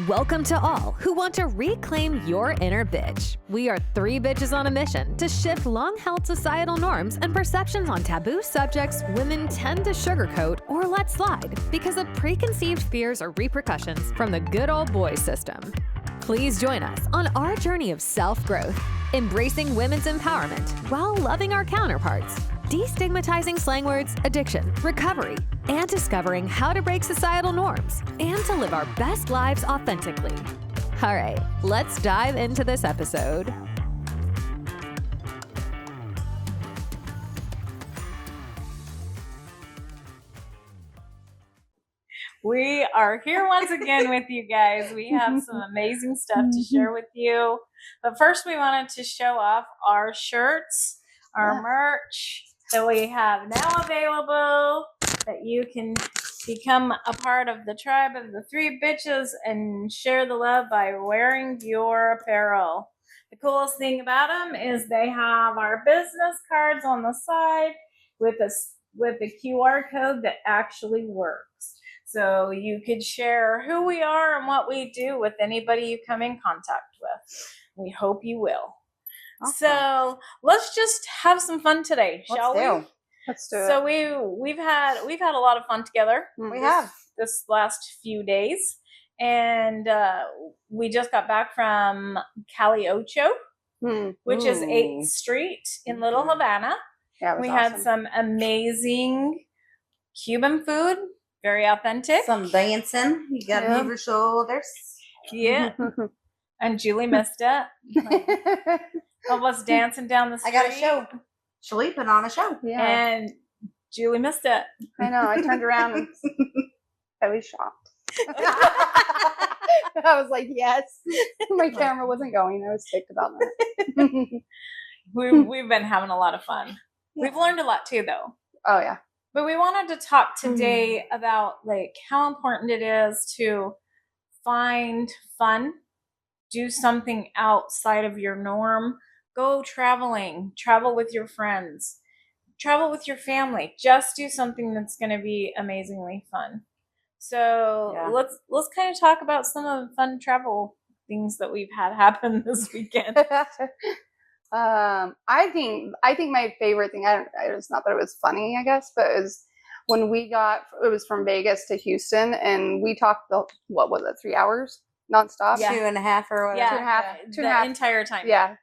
Welcome to all who want to reclaim your inner bitch. We are three bitches on a mission to shift long-held societal norms and perceptions on taboo subjects women tend to sugarcoat or let slide because of preconceived fears or repercussions from the good old boy system. Please join us on our journey of self-growth, embracing women's empowerment while loving our counterparts, destigmatizing slang words, addiction, recovery, and discovering how to break societal norms and to live our best lives authentically. All right, let's dive into this episode. We are here once again with you guys. We have some amazing stuff to share with you. But first, we wanted to show off our shirts, our merch that we have now available, that you can become a part of the tribe of the three bitches and share the love by wearing your apparel. The coolest thing about them is they have our business cards on the side with a QR code that actually works. So you could share who we are and what we do with anybody you come in contact with. We hope you will. Awesome. So let's just have some fun today, shall we? Let's do it. So we've had a lot of fun together. We have this last few days, and we just got back from Cali Ocho, which is 8th Street in Little Havana. Yeah, we awesome. had some amazing Cuban food. Very authentic. Some dancing. You got to move your shoulders. Yeah. And Julie missed it. Of us dancing down the street. I got a show. Julie put on a show. Yeah. And Julie missed it. I know. I turned around and I was shocked. I was like, yes. My camera wasn't going. I was ticked about that. We've been having a lot of fun. Yeah. We've learned a lot too, though. Oh, yeah. But we wanted to talk today about like how important it is to find fun, do something outside of your norm, go traveling, travel with your friends, travel with your family. Just do something that's going to be amazingly fun. So let's kind of talk about some of the fun travel things that we've had happen this weekend. I think my favorite thing, it's not that it was funny, I guess, but it was when it was from Vegas to Houston, and we talked, 3 hours nonstop? Yeah. 2.5 or whatever. Yeah, 2.5 entire time. Yeah.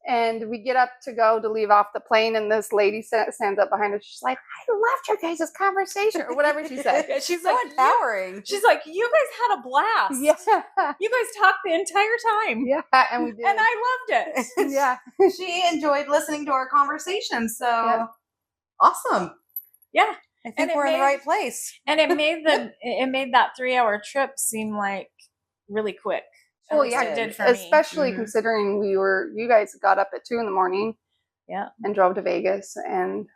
And we get up to leave off the plane, and this lady stands up behind us. She's like, I loved your guys' conversation, or whatever she said. She's so like, empowering. She's like, you guys had a blast. Yeah. You guys talked the entire time. Yeah, and we did. And I loved it. Yeah. She enjoyed listening to our conversation, so awesome. Yeah. I think we're in the right place. And it made that 3-hour trip seem like really quick. Well, yeah, it did for especially me. considering you guys got up at 2 a.m. Yeah. And drove to Vegas, and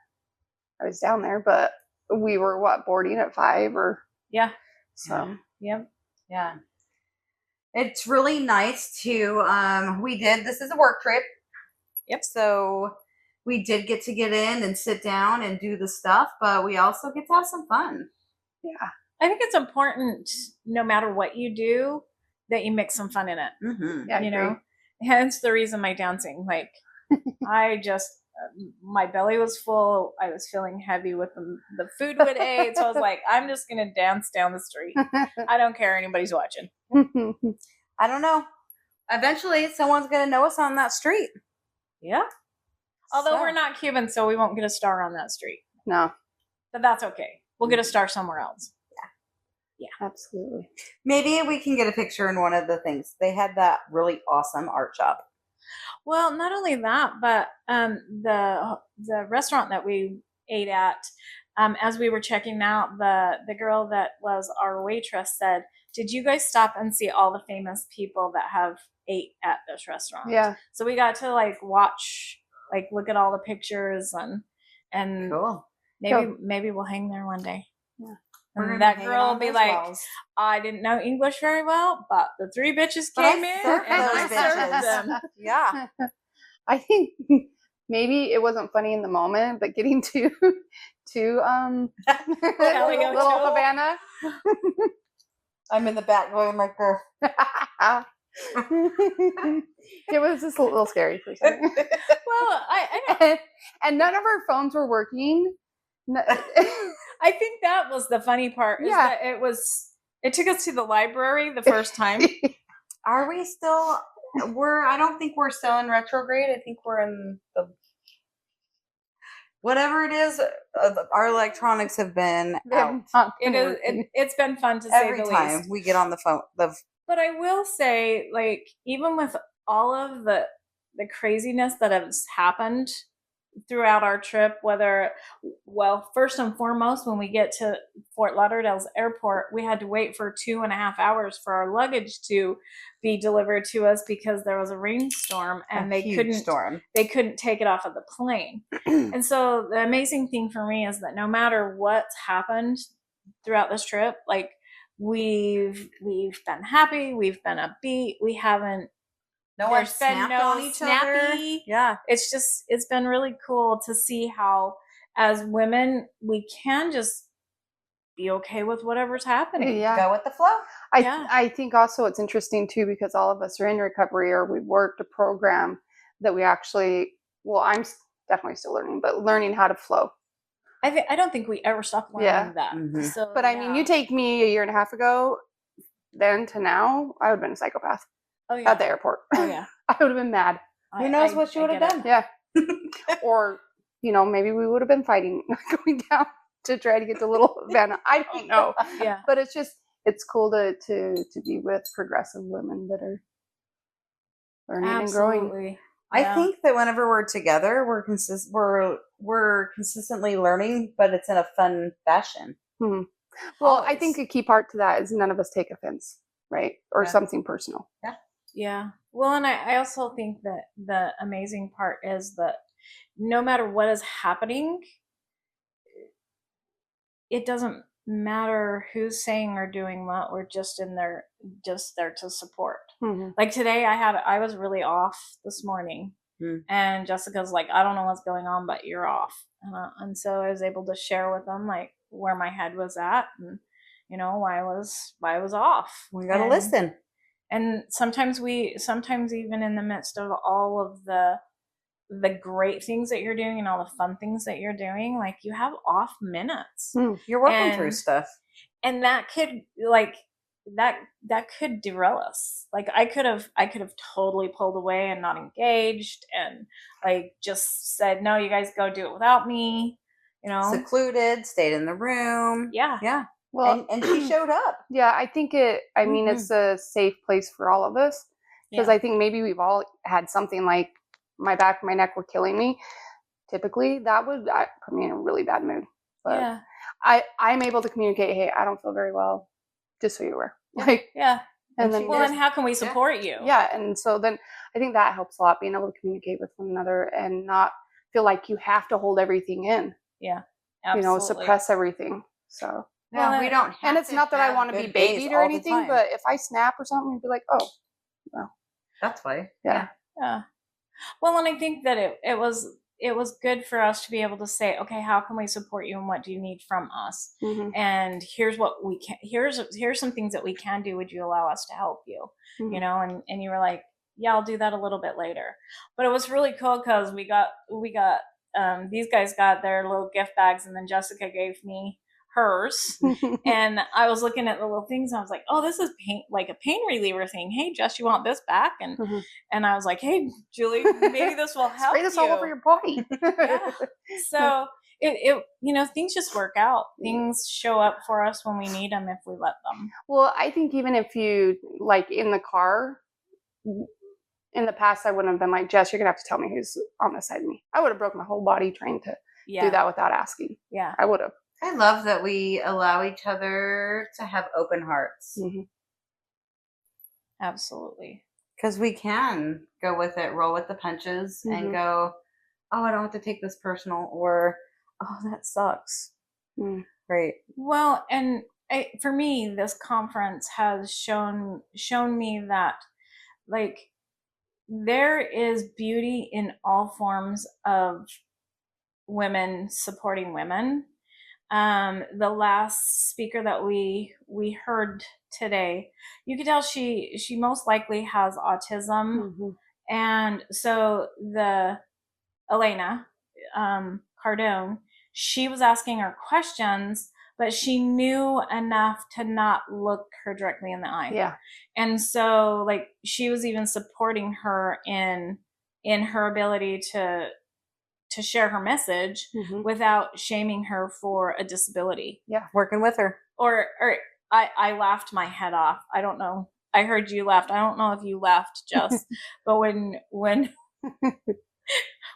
I was down there, but we were boarding at 5 or. Yeah. So. Yep. Yeah. It's really nice to, this is a work trip. Yep. So we did get in and sit down and do the stuff, but we also get to have some fun. Yeah. I think it's important, no matter what you do, that you mix some fun in it. Mm-hmm. Yeah, you know, hence the reason my dancing. Like, I just, my belly was full. I was feeling heavy with the food we'd ate. So I was like, I'm just going to dance down the street. I don't care anybody's watching. I don't know. Eventually, someone's going to know us on that street. Yeah. Although we're not Cuban, so we won't get a star on that street. No. But that's okay. We'll get a star somewhere else. Yeah. Absolutely. Maybe we can get a picture in one of the things. They had that really awesome art shop. Well, not only that, but the restaurant that we ate at, as we were checking out, the girl that was our waitress said, "Did you guys stop and see all the famous people that have ate at this restaurant?" Yeah. So we got to look at all the pictures and cool. Maybe we'll hang there one day. Yeah. And that girl will be like, I didn't know English very well, but the three bitches came in and I served them. Yeah. I think maybe it wasn't funny in the moment, but getting to Little Havana I'm in the back going like this. It was just a little scary for a second. Well, I know. And none of our phones were working. I think that was the funny part. Is Yeah. that it took us to the library the first time. Are we still? I don't think we're still in retrograde. I think we're in the whatever it is. Our electronics have been out It's been fun to every say the time least. we get on the phone. But I will say, like, even with all of the craziness that has happened throughout our trip, first and foremost, when we get to Fort Lauderdale's airport, we had to wait for 2.5 hours for our luggage to be delivered to us because there was a rainstorm and they couldn't take it off of the plane. And so the amazing thing for me is that no matter what's happened throughout this trip, like, we've been happy, we've been upbeat, we haven't No one snapped on each other. snappy. Yeah. It's been really cool to see how as women we can just be okay with whatever's happening. Yeah. Go with the flow. I think also it's interesting too because all of us are in recovery or we worked a program that we actually, I'm definitely still learning, but learning how to flow. I don't think we ever stopped learning that. Mhm. So, But I mean, you take me a year and a half ago, then to now, I would have been a psychopath at the airport. Oh yeah. I would have been mad. Who knows what you would have done? Yeah. Or, maybe we would have been fighting going down to try to get to Little Havana. I don't know. Yeah. But it's cool to be with progressive women that are learning and growing. Absolutely. I think that whenever we're together, we're consistently learning, but it's in a fun fashion. Well, I Always. think a key part to that is none of us take offense, right? Or Yeah. something personal. Yeah. Well, and I also think that the amazing part is that no matter what is happening, it doesn't matter who's saying or doing what. We're just there to support. Mm-hmm. Like today, I was really off this morning, and Jessica's like, I don't know what's going on, but you're off, and so I was able to share with them like where my head was at, and why I was off. We gotta listen. And sometimes even in the midst of all of the great things that you're doing and all the fun things that you're doing, like you have off minutes. You're working through stuff. And that could that could derail us. Like I could have totally pulled away and not engaged and like just said, no, you guys go do it without me, Secluded, stayed in the room. Yeah. Yeah. Well, and she showed up. Yeah, I think it's a safe place for all of us because I think maybe we've all had something like my back and my neck were killing me. Typically, that would put me in a really bad mood. But Yeah. I'm able to communicate, hey, I don't feel very well, just so you're aware. Like, yeah. And then well, and how can we support you? Yeah, and so then I think that helps a lot, being able to communicate with one another and not feel like you have to hold everything in. Yeah, absolutely. Suppress everything. So. No, we don't have and it's to not that I have want to be good days babied or all the anything, time. but if I snap or something, you'd be like, oh, well. That's why. Yeah. Yeah. Well, and I think that it was good for us to be able to say, okay, how can we support you and what do you need from us? Mm-hmm. And here's what we can, here's some things that we can do. Would you allow us to help you? Mm-hmm. And you were like, yeah, I'll do that a little bit later. But it was really cool because we got these guys got their little gift bags and then Jessica gave me hers. And I was looking at the little things and I was like, oh, this is like a pain reliever thing. Hey, Jess, you want this back? And and I was like, hey, Julie, maybe this will help. Spray this all over your body. Yeah. So it things just work out. Things show up for us when we need them if we let them. Well, I think even if you like in the car, in the past, I wouldn't have been like, Jess, you're gonna have to tell me who's on the side of me. I would have broke my whole body trying to do that without asking. Yeah, I would have. I love that we allow each other to have open hearts. Mm-hmm. Absolutely. Because we can go with it, roll with the punches, and go, oh, I don't have to take this personal, or, oh, that sucks. Right. Well, and for me, this conference has shown me that, like, there is beauty in all forms of women supporting women. the last speaker that we heard today, you could tell she most likely has autism. Mm-hmm. And so the Elena Cardone, she was asking her questions, but she knew enough to not look her directly in the eye. Yeah. And so like she was even supporting her in her ability to share her message without shaming her for a disability. Yeah. Working with her. Or I laughed my head off. I don't know. I heard you laughed. I don't know if you laughed, Jess, but when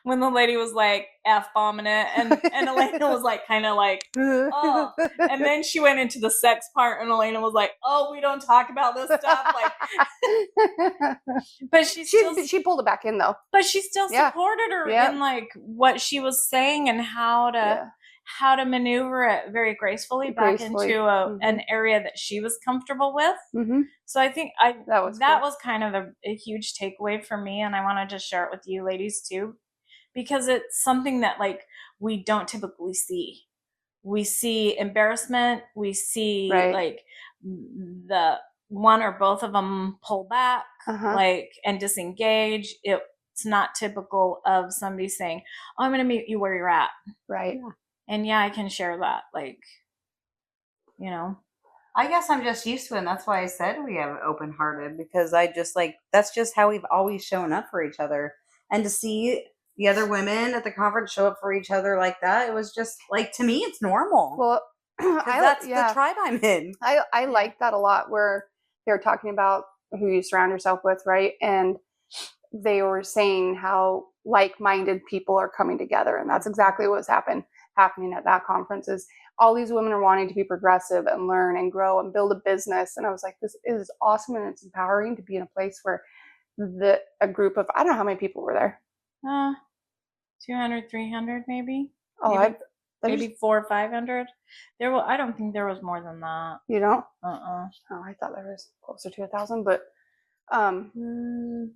the lady was like F-bombing it and Elena was like kind of like, oh, and then she went into the sex part and Elena was like, oh, we don't talk about this stuff. Like, but she pulled it back in though. But she still supported her in like what she was saying and how to maneuver it very gracefully back into an area that she was comfortable with. Mm-hmm. So I think that was kind of a huge takeaway for me, and I wanted to share it with you ladies too, because it's something that like we don't typically see. We see embarrassment. We see like the one or both of them pull back, like and disengage. It's not typical of somebody saying, "Oh, I'm going to meet you where you're at." Right. Yeah. And yeah, I can share that. Like, you know, I guess I'm just used to it. And that's why I said we have open hearted, because I just like, that's just how we've always shown up for each other. And to see the other women at the conference show up for each other like that, it was just like, to me, it's normal. Well, that's the tribe I'm in. I like that a lot, where they were talking about who you surround yourself with, right? And they were saying how like-minded people are coming together. And that's exactly what's happening at that conference. Is all these women are wanting to be progressive and learn and grow and build a business. And I was like, this is awesome, and it's empowering to be in a place where a group of, I don't know how many people were there. 200, 300 maybe. Oh, maybe 400 or 500. I don't think there was more than that. You don't? Oh, I thought there was closer to 1,000, but it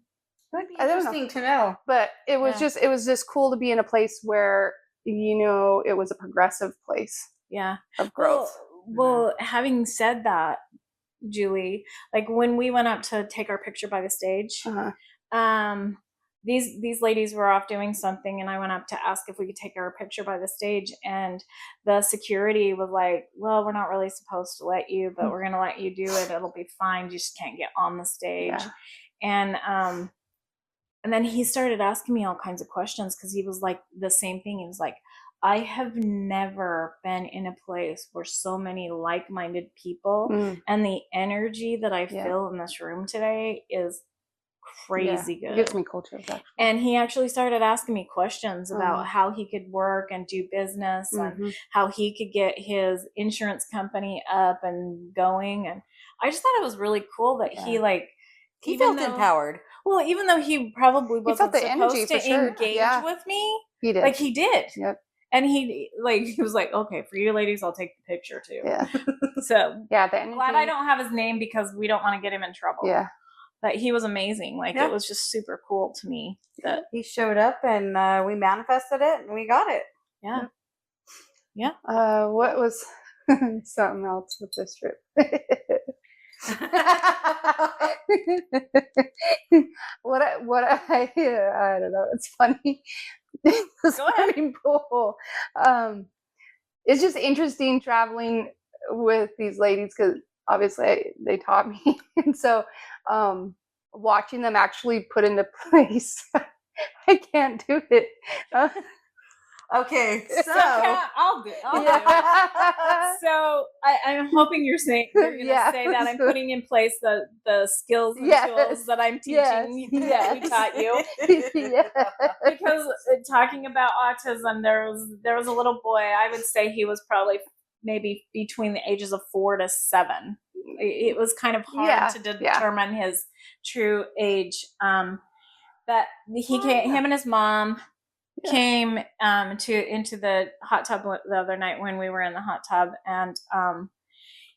would be interesting to know. But it was just cool to be in a place where, you know, it was a progressive place. Yeah. Of growth. Well, having said that, Julie, like when we went up to take our picture by the stage, these ladies were off doing something, and I went up to ask if we could take our picture by the stage, and the security was like, well, we're not really supposed to let you, but we're going to let you do it. It'll be fine. You just can't get on the stage. Yeah. And then he started asking me all kinds of questions, because he was like the same thing. He was like, I have never been in a place where so many like-minded people and the energy that I feel in this room today is crazy good. It gives me culture. And he actually started asking me questions about how he could work and do business and how he could get his insurance company up and going. And I just thought it was really cool that he felt empowered. Well, even though he probably wasn't supposed to engage with me, he did. Like he did. Yep. And he was like, okay, for you ladies, I'll take the picture too. Yeah. So the energy. Glad I don't have his name, because we don't want to get him in trouble. Yeah. But he was amazing. Like it was just super cool to me that he showed up, and we manifested it, and we got it. Yeah. Yeah. What was something else with this trip? I don't know. It's funny. The swimming pool. It's just interesting traveling with these ladies, because obviously they taught me, and so watching them actually put into place, I can't do it. Okay, so I'll do it. So I'm hoping you're going to say that I'm putting in place the skills and tools that I'm teaching that we taught you. Because talking about autism, there was a little boy. I would say he was probably maybe between the ages of 4 to 7. It was kind of hard to determine his true age. That him and his mom came into the hot tub the other night when we were in the hot tub, and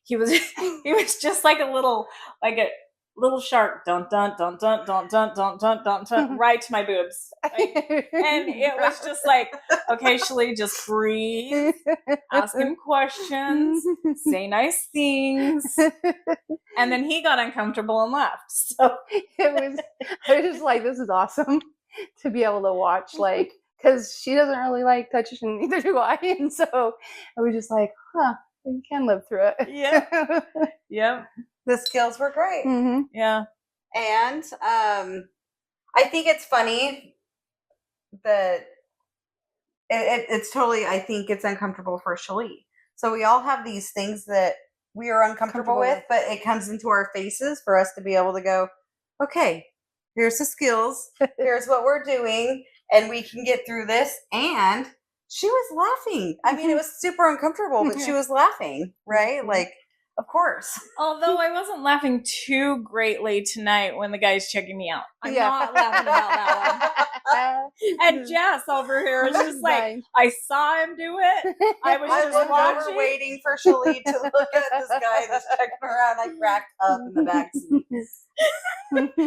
he was just like a little, like little shark, dun dun dun dun dun dun dun dun dun dun, right to my boobs. And it was just like, okay, Shelly, just breathe, ask him questions, say nice things. And then he got uncomfortable and left. So I was just like, this is awesome to be able to watch, like, because she doesn't really like touches, and neither do I. And so I was just like, we can live through it. Yeah. Yep. The skills were great. Mm-hmm. Yeah. And I think it's funny that it's totally, I think it's uncomfortable for Shelly. So we all have these things that we are uncomfortable with, but it comes into our faces for us to be able to go, okay, here's the skills, here's what we're doing, and we can get through this. And she was laughing. I mean, it was super uncomfortable, but she was laughing, right? Like, of course. Although I wasn't laughing too greatly tonight when the guy's checking me out. I'm not laughing about that one. And Jess over here is just like, I saw him do it. I was just over watching. waiting for Shelly to look at this guy that's checking around. I cracked up in the back seat.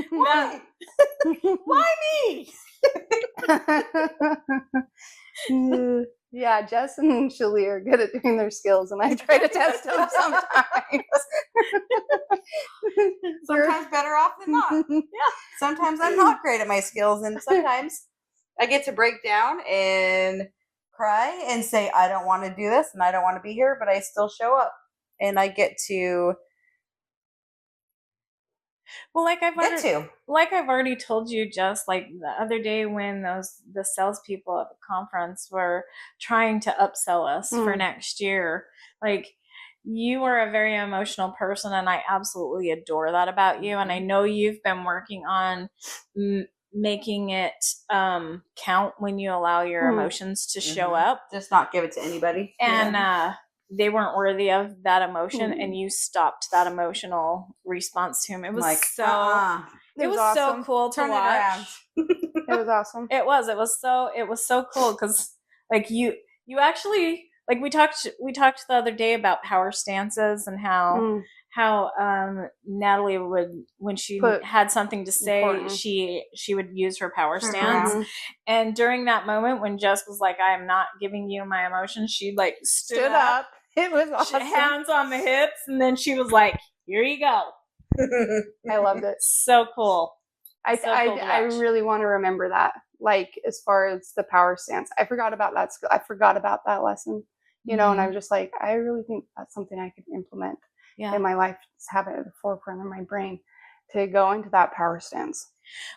Why? Why me? Yeah, Jess and Shelly are good at doing their skills, and I try to test them sometimes. Sometimes better off than not. Yeah. Sometimes I'm not great at my skills, and sometimes I get to break down and cry and say, I don't want to do this and I don't want to be here, but I still show up. And I get to Well, like I've get already told you, just like the other day when the salespeople at the conference were trying to upsell us for next year, like you are a very emotional person, and I absolutely adore that about you. And I know you've been working on making it count when you allow your emotions to show up. Just not give it to anybody. And they weren't worthy of that emotion, and you stopped that emotional response to him. It was like it was awesome. so cool to Turn watch. It was awesome. It was so cool because like you actually, like we talked the other day about power stances and how Natalie would, when she had something to say, she would use her power stance. And during that moment when Jess was like, I am not giving you my emotions, she like stood up. It was awesome. Hands on the hips, and then she was like, here you go. I loved it. So cool. I really want to remember that. Like, as far as the power stance, I forgot about that skill. I forgot about that lesson, you know, and I was just like, I really think that's something I could implement in my life, just have it at the forefront of my brain to go into that power stance.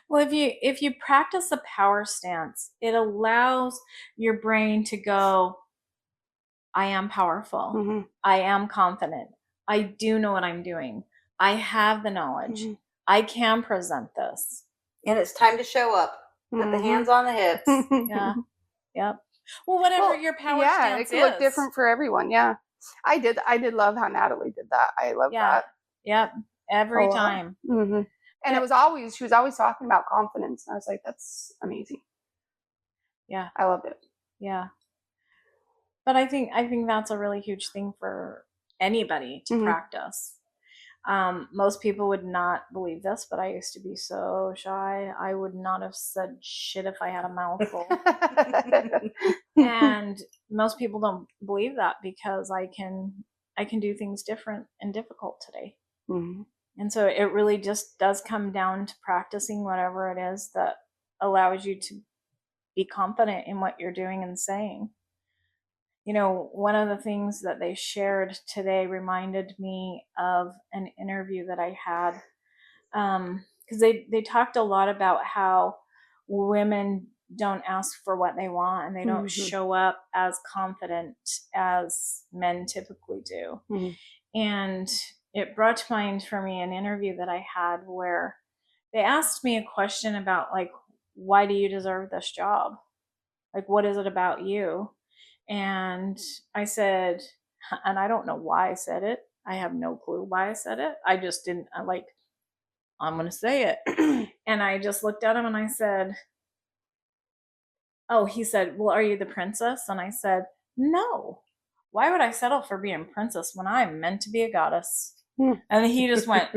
Well, if you practice a power stance, it allows your brain to go, I am powerful. I am confident. I do know what I'm doing. I have the knowledge. I can present this. And it's time to show up. Put the hands on the hips. Yeah. Yep. Well, whatever your power stance it could look different for everyone. Yeah. I did love how Natalie did that. I love that. Yep. Every time. And she was always talking about confidence. And I was like, that's amazing. Yeah. I loved it. Yeah. But I think that's a really huge thing for anybody to practice. Most people would not believe this, but I used to be so shy. I would not have said shit if I had a mouthful. And most people don't believe that because I can do things different and difficult today. And so it really just does come down to practicing whatever it is that allows you to be confident in what you're doing and saying. You know, one of the things that they shared today reminded me of an interview that I had, because they talked a lot about how women don't ask for what they want, and they don't show up as confident as men typically do. And it brought to mind for me an interview that I had where they asked me a question about, like, why do you deserve this job? Like, what is it about you? And I said, and I don't know why I said it. I have no clue why I said it. I just didn't, I'm going to say it. And I just looked at him and I said, oh, he said, well, are you the princess? And I said, no. Why would I settle for being princess when I'm meant to be a goddess? And he just went,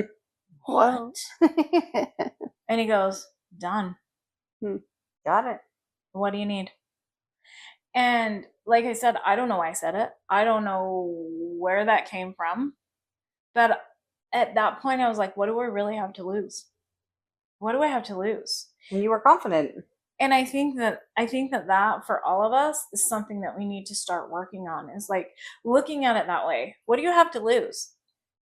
Wow. And he goes, done. Got it. What do you need? And like I said, I don't know why I said it. I don't know where that came from. But at that point, I was like, what do I really have to lose? What do I have to lose? And you were confident. And I think that for all of us is something that we need to start working on, is like looking at it that way. What do you have to lose?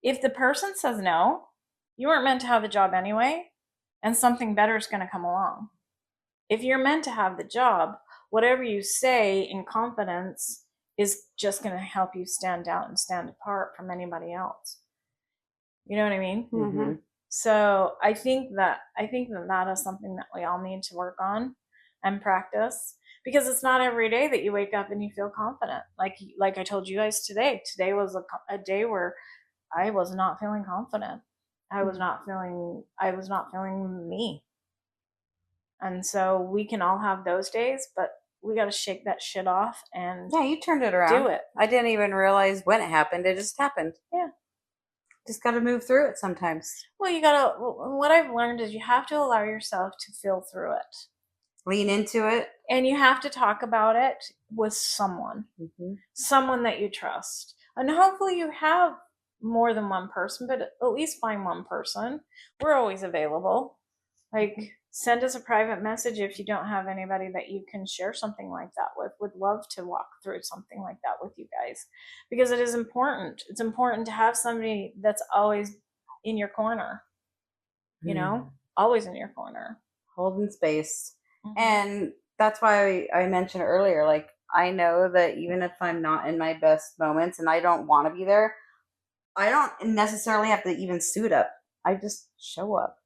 If the person says no, you weren't meant to have the job anyway, and something better is going to come along. If you're meant to have the job, whatever you say in confidence is just going to help you stand out and stand apart from anybody else. You know what I mean? Mm-hmm. So I think that is something that we all need to work on and practice, because it's not every day that you wake up and you feel confident. Like I told you guys today. Today was a day where I was not feeling confident. I was not feeling me. And so we can all have those days, but we got to shake that shit off and Yeah, you turned it around. do it. I didn't even realize when it happened. It just happened. Yeah. Just got to move through it sometimes. Well, what I've learned is you have to allow yourself to feel through it. Lean into it. And you have to talk about it with someone that you trust. And hopefully you have more than one person, but at least find one person. We're always available. Like, send us a private message if you don't have anybody that you can share something like that with. Would love to walk through something like that with you guys, because it is important. It's important to have somebody that's always in your corner, you know, always in your corner. Holding space. And that's why I mentioned earlier, like, I know that even if I'm not in my best moments and I don't want to be there, I don't necessarily have to even suit up. I just show up.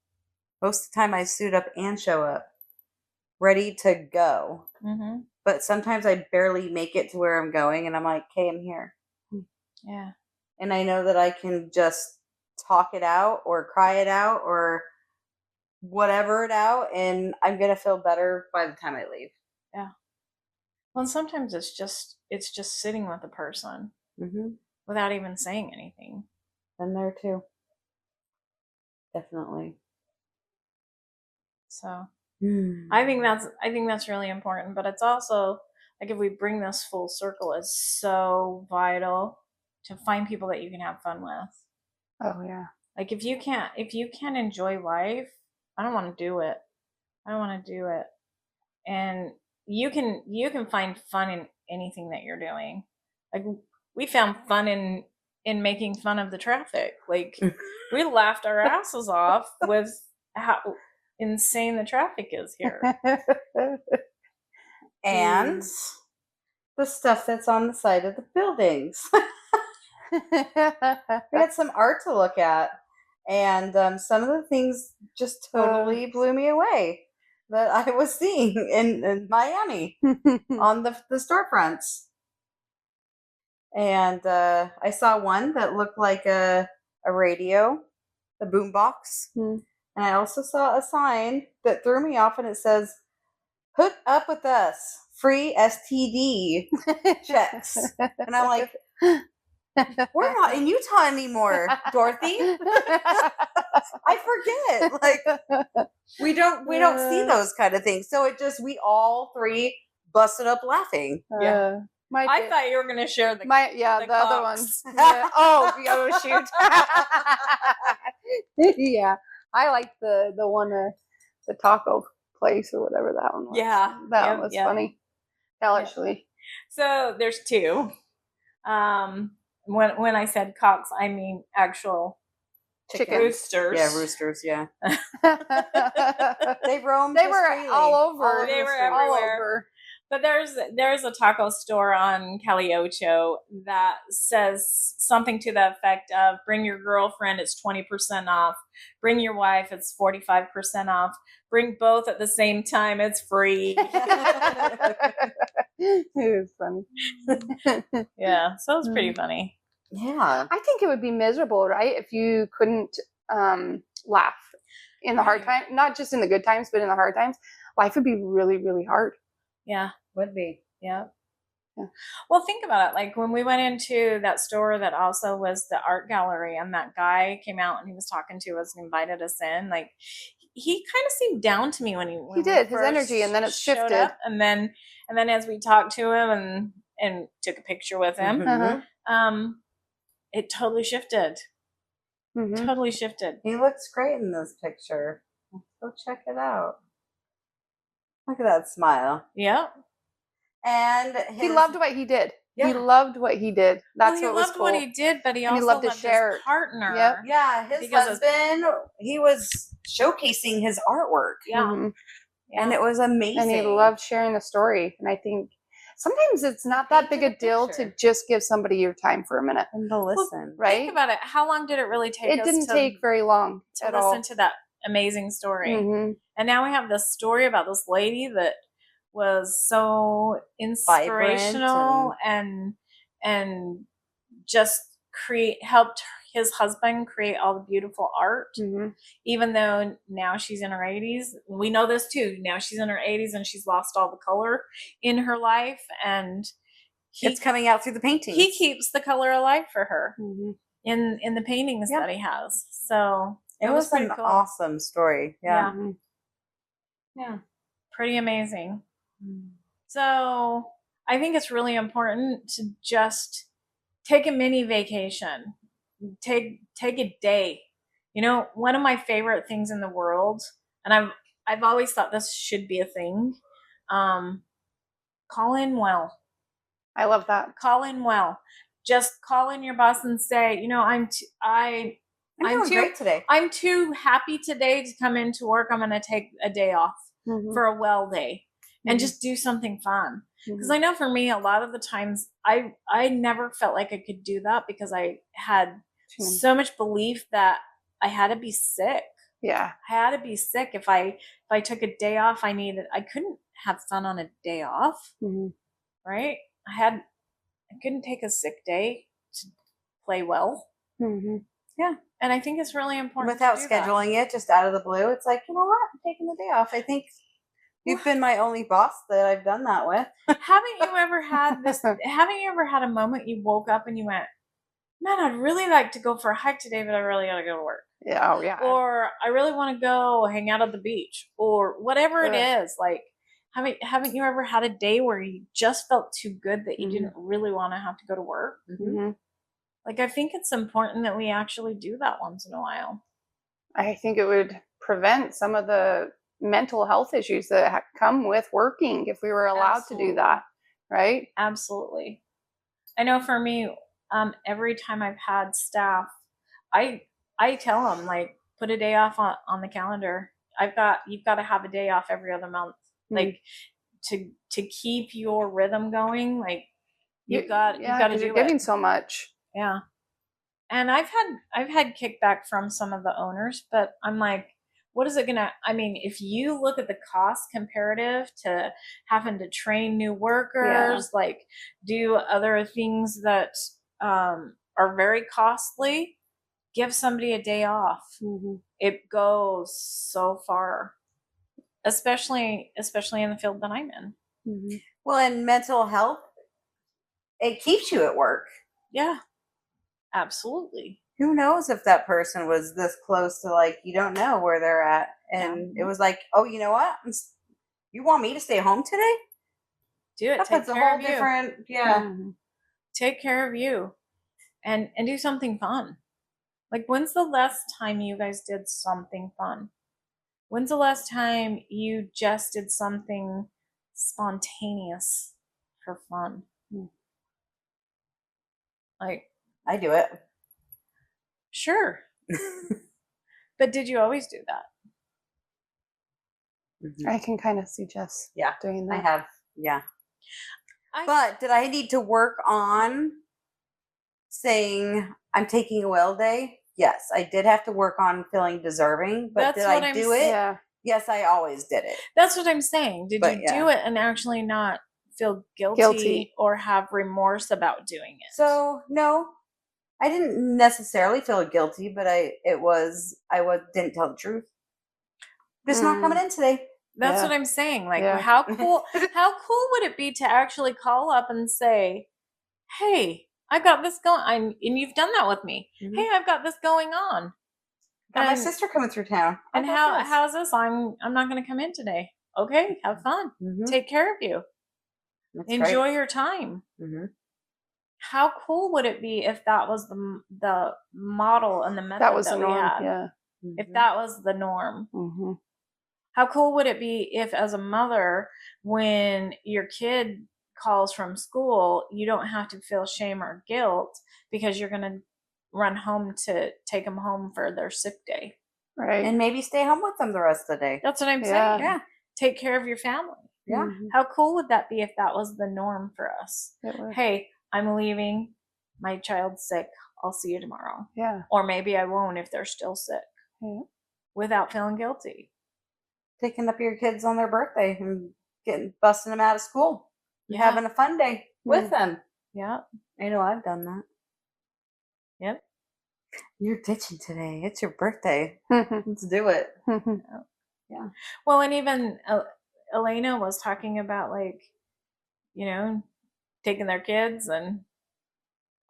Most of the time I suit up and show up, ready to go. But sometimes I barely make it to where I'm going, and I'm like, okay, I'm here. Yeah. And I know that I can just talk it out or cry it out or whatever it out, and I'm going to feel better by the time I leave. Yeah. Well, and sometimes it's just sitting with a person without even saying anything. Been there too. Definitely. So I think that's really important, but it's also like, if we bring this full circle, it's so vital to find people that you can have fun with. Oh yeah. Like, if you can't enjoy life, I don't want to do it. And you can find fun in anything that you're doing. Like, we found fun in making fun of the traffic. Like, we laughed our asses off with how insane the traffic is here. And the stuff that's on the side of the buildings. We had some art to look at, and some of the things just totally blew me away that I was seeing in Miami on the storefronts. And I saw one that looked like a radio, a boombox. And I also saw a sign that threw me off, and it says, "Hook up with us, free STD checks." And I'm like, we're not in Utah anymore, Dorothy. I forget. Like, we don't see those kind of things. So we all three busted up laughing. Yeah. I thought you were going to share the other ones. Yeah. Oh, shoot. Yeah. I like the one, the taco place or whatever that one was. Yeah. That one was funny. Actually. So there's two. When I said cocks, I mean actual Chickens. Roosters. Yeah, roosters, yeah. They roamed. They were all over. They were everywhere. But there's a taco store on Caliocho that says something to the effect of, bring your girlfriend, it's 20% off. Bring your wife, it's 45% off. Bring both at the same time, it's free. It was funny. Yeah, so it was pretty funny. Yeah. I think it would be miserable, right, if you couldn't laugh in the hard times, not just in the good times, but in the hard times. Life would be really, really hard. Yeah. Would be. Yeah. Yeah. Well, think about it. Like when we went into that store that also was the art gallery, and that guy came out and he was talking to us and invited us in. Like he kind of seemed down to me when when we did, his first energy, and then it showed shifted. up. And then as we talked to him and took a picture with him, Mhm. it totally shifted. Mhm. Totally shifted. He looks great in this picture. Go check it out. Look at that smile. Yep. And He loved what he did. Yeah. He loved what he did. That's he what was loved cool. what he did, but he And he also loved to loved share his it. partner. Yep. Yeah, his Because of- husband, he was showcasing his artwork. Yeah. Mhm. Yeah. And it was amazing. And he loved sharing the story. And I think sometimes it's not that big a painted a deal picture. to just give somebody your time for a minute, and to listen. right? Think about it. How long did it really take It us didn't to, take very long to at listen all. to that amazing story? Mhm. And now we have this story about this lady that was so inspirational and just helped his husband create all the beautiful art. Mhm. Even though now she's in her 80s, we know this too. Now she's in her 80s and she's lost all the color in her life, and It's coming out through the paintings. he keeps the color alive for her Mhm. in the paintings Yeah. that he has. So It was pretty an cool. awesome story. Yeah. Mhm. Yeah, pretty amazing. So I think it's really important to just take a mini vacation. Take a day. You know, one of my favorite things in the world, and I've always thought this should be a thing. Call in well. I love that. Call in well. Just call in your boss and say, you know, I'm doing great today. I'm too happy today to come into work. I'm going to take a day off Mhm. for a well day and Mhm. just do something fun. Mhm. Because I know for me, a lot of the times I never felt like I could do that because I had so much belief that I had to be sick. Yeah. I had to be sick. If I took a day off, I couldn't have fun on a day off, Mhm. right? I couldn't take a sick day to play well. Mhm. Yeah. And I think it's really important Without to do that. scheduling it just out of the blue. It's like, you know what? I'm taking the day off. I think you've been my only boss that I've done that with. Haven't you ever had this? Haven't you ever had a moment you woke up and you went, man, I'd really like to go for a hike today, but I really got to go to work. Yeah. Oh, yeah. Or I really want to go hang out at the beach or whatever it Sure. is. Like, haven't you ever had a day where you just felt too good that you didn't really want to have to go to work? Mhm. Like, I think it's important that we actually do that once in a while. I think it would prevent some of the mental health issues that come with working if we were allowed to do that, right? Absolutely. I know for me, every time I've had staff, I tell them, like, put a day off on the calendar. You've got to have a day off every other month, like to keep your rhythm going. Like you've got to do you're giving it. so much. Yeah. And I've had kickback from some of the owners, but I'm like, what is it gonna? I mean, if you look at the cost comparative to having to train new workers, like do other things that are very costly, give somebody a day off. Mm-hmm. It goes so far, especially in the field that I'm in. Mm-hmm. Well, in mental health, it keeps you at work. Yeah, absolutely. Who knows if that person was this close to, like, you don't know where they're at. And it was like, oh, you know what? You want me to stay home today? Do it. That Take puts a care whole of you. different, yeah. Mm-hmm. Take care of you and do something fun. Like, when's the last time you guys did something fun? When's the last time you just did something spontaneous for fun? Like, I do it. sure. But did you always do that? I can kind of see Jess doing that. I have, yeah. But did I need to work on saying I'm taking a well day? Yes, I did have to work on feeling deserving. But did I do it? Yeah. Yes, I always did it. That's what I'm saying. Did you do it and actually not feel guilty or have remorse about doing it? So no, I didn't necessarily feel guilty, but I didn't tell the truth. Just not coming in today. That's Yeah. what I'm saying. Like, Yeah. how cool would it be to actually call up and say, "Hey, I got this going," and you've done that with me. Mhm. Hey, I've got this going on. Got my And- sister coming through town. And how's this? I'm not going to come in today. Okay, have fun. Mm-hmm. Take care of you. Enjoy your time. Mm-hmm. How cool would it be if that was the model and the method That was the we norm. had? Yeah. If that was the norm. Mm-hmm. How cool would it be if, as a mother, when your kid calls from school, you don't have to feel shame or guilt because you're going to run home to take them home for their sick day? Right. And maybe stay home with them the rest of the day. That's what I'm Yeah. saying. Yeah. Take care of your family. Yeah. Mhm. How cool would that be if that was the norm for us? It would. Hey, I'm leaving. My child's sick. I'll see you tomorrow. Yeah. Or maybe I won't if they're still sick. Yeah. Without feeling guilty. Taking up your kids on their birthday and busting them out of school. Yeah. Having a fun day with them. Yeah. I know I've done that. Yep. You're ditching today. It's your birthday. Mhm. Let's do it. Well, and even Elena was talking about, like, you know, taking their kids and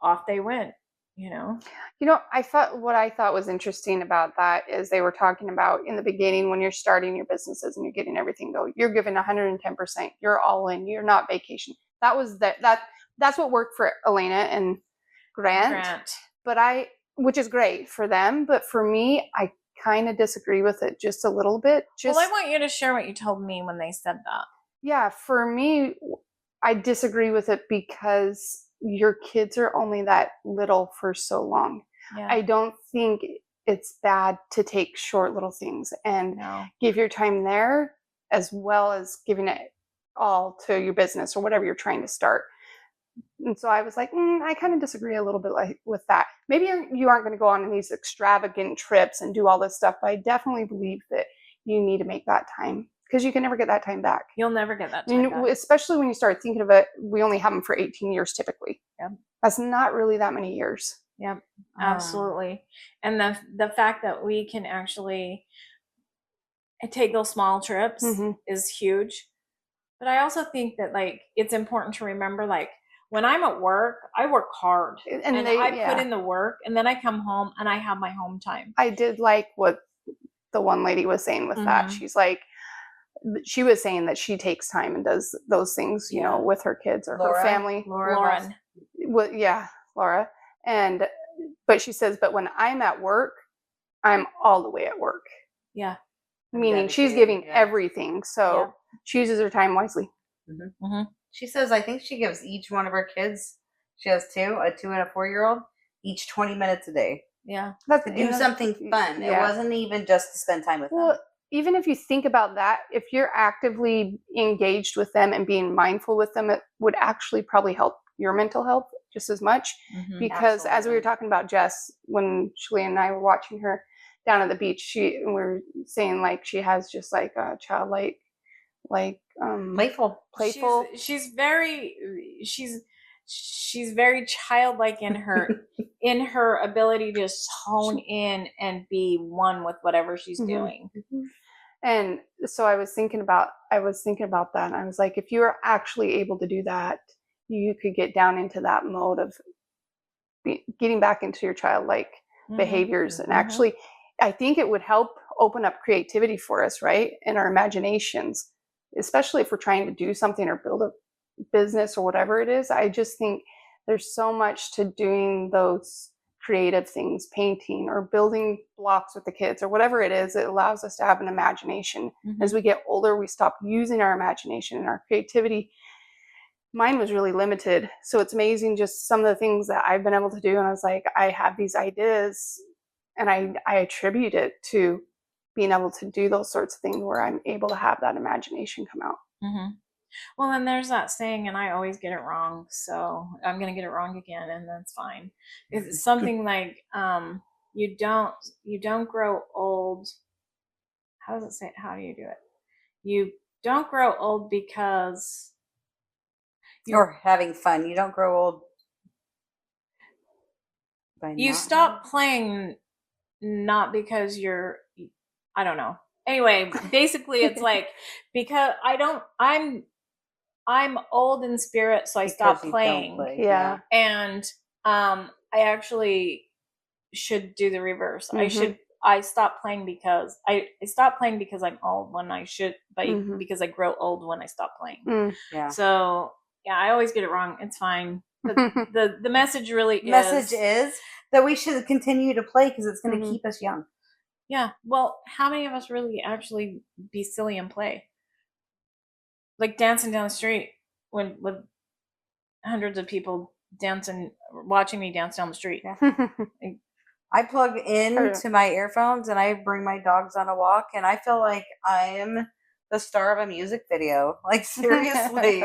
off they went, you know. You know, what I thought was interesting about that is they were talking about in the beginning when you're starting your businesses and you're getting everything go, you're giving 110%. You're all in. You're not vacation. That's what worked for Elena and Grant. But which is great for them. But for me, I kind of disagree with it just a little bit. Well, I want you to share what you told me when they said that. Yeah, for me, I disagree with it because your kids are only that little for so long. Yeah. I don't think it's bad to take short little things and No. give your time there as well as giving it all to your business or whatever you're trying to start. And so I was like, I kind of disagree a little bit with that. Maybe you aren't going to go on these extravagant trips and do all this stuff, but I definitely believe that you need to make that time because you can never get that time back. You'll never get that time back. Especially when you start thinking of it, we only have them for 18 years typically. Yep. That's not really that many years. Yep, absolutely. And the fact that we can actually take those small trips is huge. But I also think that, like, it's important to remember, like, when I'm at work, I work hard and I put in the work, and then I come home and I have my home time. I did like what the one lady was saying with that. She's like, she was saying that she takes time and does those things, you know, with her kids or her family. Lauren. Well, yeah, Laura. But she says, but when I'm at work, I'm all the way at work. Yeah. Meaning she's giving everything. So she uses her time wisely. She says, I think she gives each one of her kids, she has a 2 and a 4-year-old, each 20 minutes a day. Yeah. To do something fun. Yeah. It wasn't even just to spend time with them. Even if you think about that, if you're actively engaged with them and being mindful with them, it would actually probably help your mental health just as much. Because as we were talking about Jess, when Shalea and I were watching her down at the beach, we were saying, like, she has just like a childlike, like playful. She's very childlike in her ability to hone in and be one with whatever she's doing. And so I was thinking about that, and I was like, if you are actually able to do that, you could get down into that mode of getting back into your childlike behaviors. And actually, I think it would help open up creativity for us, right? And our imaginations, especially if we're trying to do something or build a business or whatever it is. I just think there's so much to doing those creative things, painting or building blocks with the kids or whatever it is. It allows us to have an imagination. As we get older, we stop using our imagination and our creativity. Mine was really limited. So it's amazing just some of the things that I've been able to do. And I was like, I have these ideas, and I attribute it to being able to do those sorts of things where I'm able to have that imagination come out. Well, and there's that saying, and I always get it wrong, so I'm going to get it wrong again, and that's fine. It's something like, you don't grow old. How does it say? How do you do it? You don't grow old because you're having fun. You don't grow old. You stop playing, not because you're, I don't know. anyway, basically it's like, because I'm old in spirit, so I stopped Because you don't playing. play, Yeah. And I actually should do the reverse. Mhm. I stopped playing because I stopped playing because I'm old when I should, but Mhm. because I grow old when I stop playing. Mm. Yeah. So yeah, I always get it wrong. It's fine. The message really Message is that we should continue to play because it's going to Mhm. keep us young. yeah. Well, how many of us really actually be silly and play? Like dancing down the street with hundreds of people dancing, watching me dance down the street. Yeah. I plug into my earphones and I bring my dogs on a walk, and I feel like I'm the star of a music video. Like, seriously.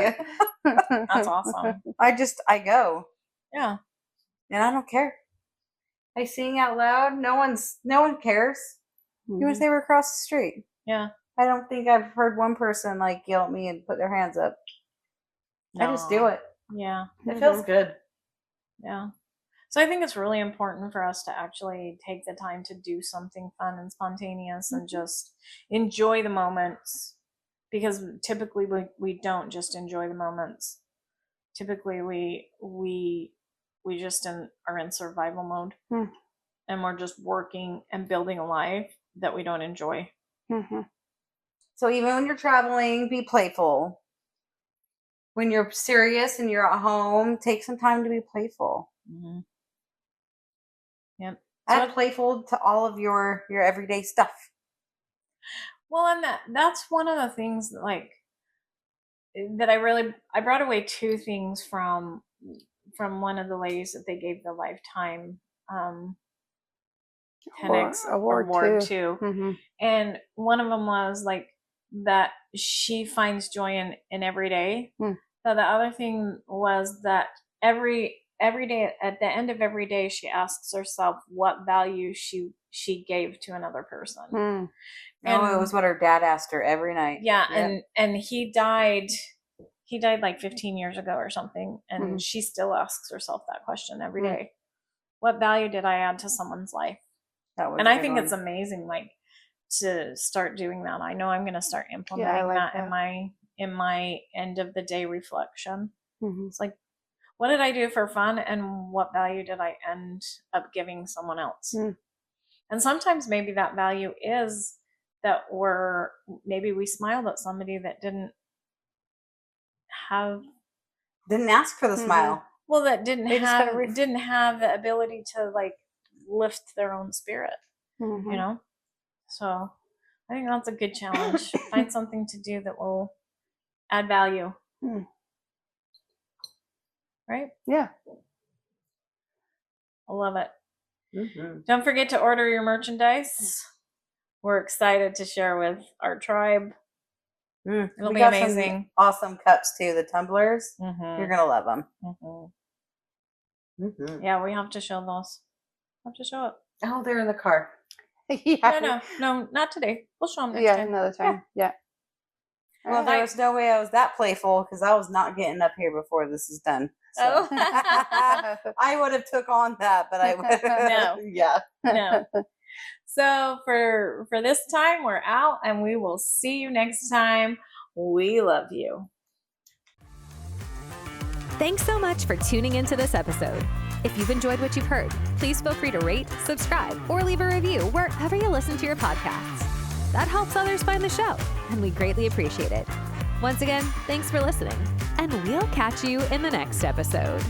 That's awesome. I go, Yeah. and I don't care. I sing out loud. No one cares. Even if they were across the street. Yeah. I don't think I've heard one person like yell at me and put their hands up. I just do it. Yeah. It feels good. Yeah. So I think it's really important for us to actually take the time to do something fun and spontaneous and just enjoy the moments, because typically we don't just enjoy the moments. Typically we just are in survival mode, and we're just working and building a life that we don't enjoy. Mhm. So even when you're traveling, be playful. When you're serious and you're at home, take some time to be playful. Mm-hmm. Yep. Add playful to all of your everyday stuff. Well, and that's one of the things that, like, that I brought away two things from one of the ladies that they gave the Lifetime 10X award to. Mhm. And one of them was like that she finds joy in every day. So the other thing was that every day, at the end of every day, she asks herself what value she gave to another person. Mm. And it was what her dad asked her every night. Yeah. And he died like 15 years ago or something, and she still asks herself that question every day. What value did I add to someone's life? And I think it's amazing, like, to start doing that. I know I'm going to start implementing that in my end of the day reflection. It's like, what did I do for fun, and what value did I end up giving someone else? And sometimes maybe that value is that maybe we smiled at somebody that didn't ask for the smile. Well, that didn't have the ability to, like, lift their own spirit, you know? So I think that's a good challenge. Find something to do that will add value. Right? Yeah. I love it. Don't forget to order your merchandise. We're excited to share with our tribe. It'll be amazing. Awesome cups too. The tumblers. You're gonna love them. Yeah, we have to show those. Have to show it. Oh, they're in the car. Yeah. No, not today. We'll show them next time. Another time. Yeah. Well, there was no way I was that playful because I was not getting up here before this is done. So. I would have took on that, but I would. No. Yeah. No. So for this time, we're out, and we will see you next time. We love you. Thanks so much for tuning into this episode. If you've enjoyed what you've heard, please feel free to rate, subscribe, or leave a review wherever you listen to your podcasts. That helps others find the show, and we greatly appreciate it. Once again, thanks for listening, and we'll catch you in the next episode.